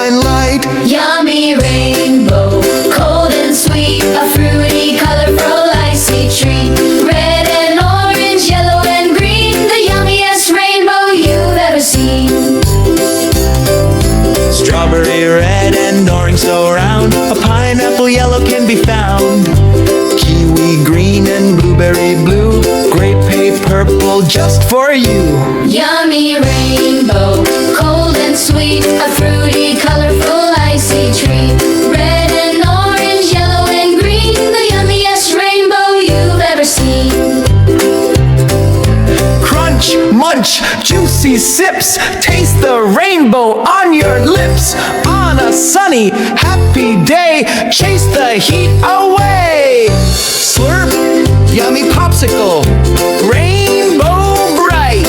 sunshine light. Yummy rainbow, cold and sweet, a fruity, colorful, icy treat. Red and orange, yellow and green, the yummiest rainbow you've ever seen. Strawberry red and orange so round, a pineapple yellow can be found. Kiwi green and blueberry blue, grape purple just for you. Yummy rainbow, cold and sweet, a fruity, colorful, icy treat. Red and orange, yellow and green, the yummiest rainbow you've ever seen. Crunch, munch, juicy sips, taste the rainbow on your lips. On a sunny, happy day, chase the heat away. Slurp, yummy popsicle, rainbow bright,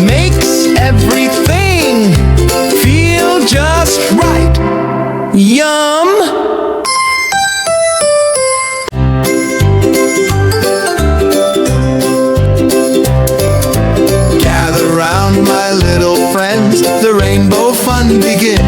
makes everything feel just right. Yum! Gather round, my little friends, the rainbow fun begin.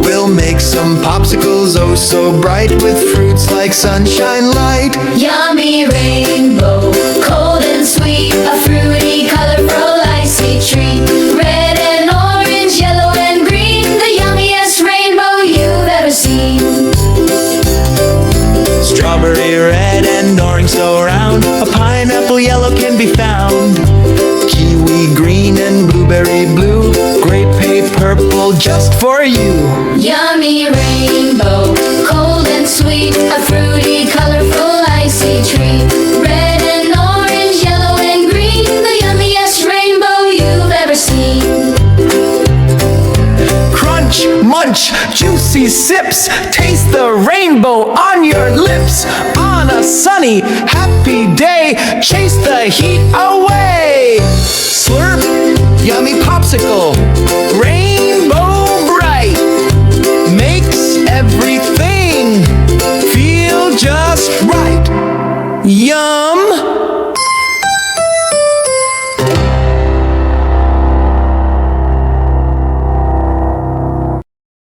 We'll make some popsicles oh so bright, with fruits like sunshine light. Yummy rainbow, cold and sweet, a fruity, colorful, icy treat. Red and orange, yellow and green, the yummiest rainbow you've ever seen. Strawberry red and orange so round, a pineapple yellow can be found. Kiwi green and blueberry blue, grape purple just for you. Yummy rainbow, cold and sweet, a fruity, colorful, icy treat. Red and orange, yellow and green, the yummiest rainbow you've ever seen. Crunch, munch, juicy sips, taste the rainbow on your lips. On a sunny, happy day, chase the heat away. Slurp, yummy popsicle, rainbow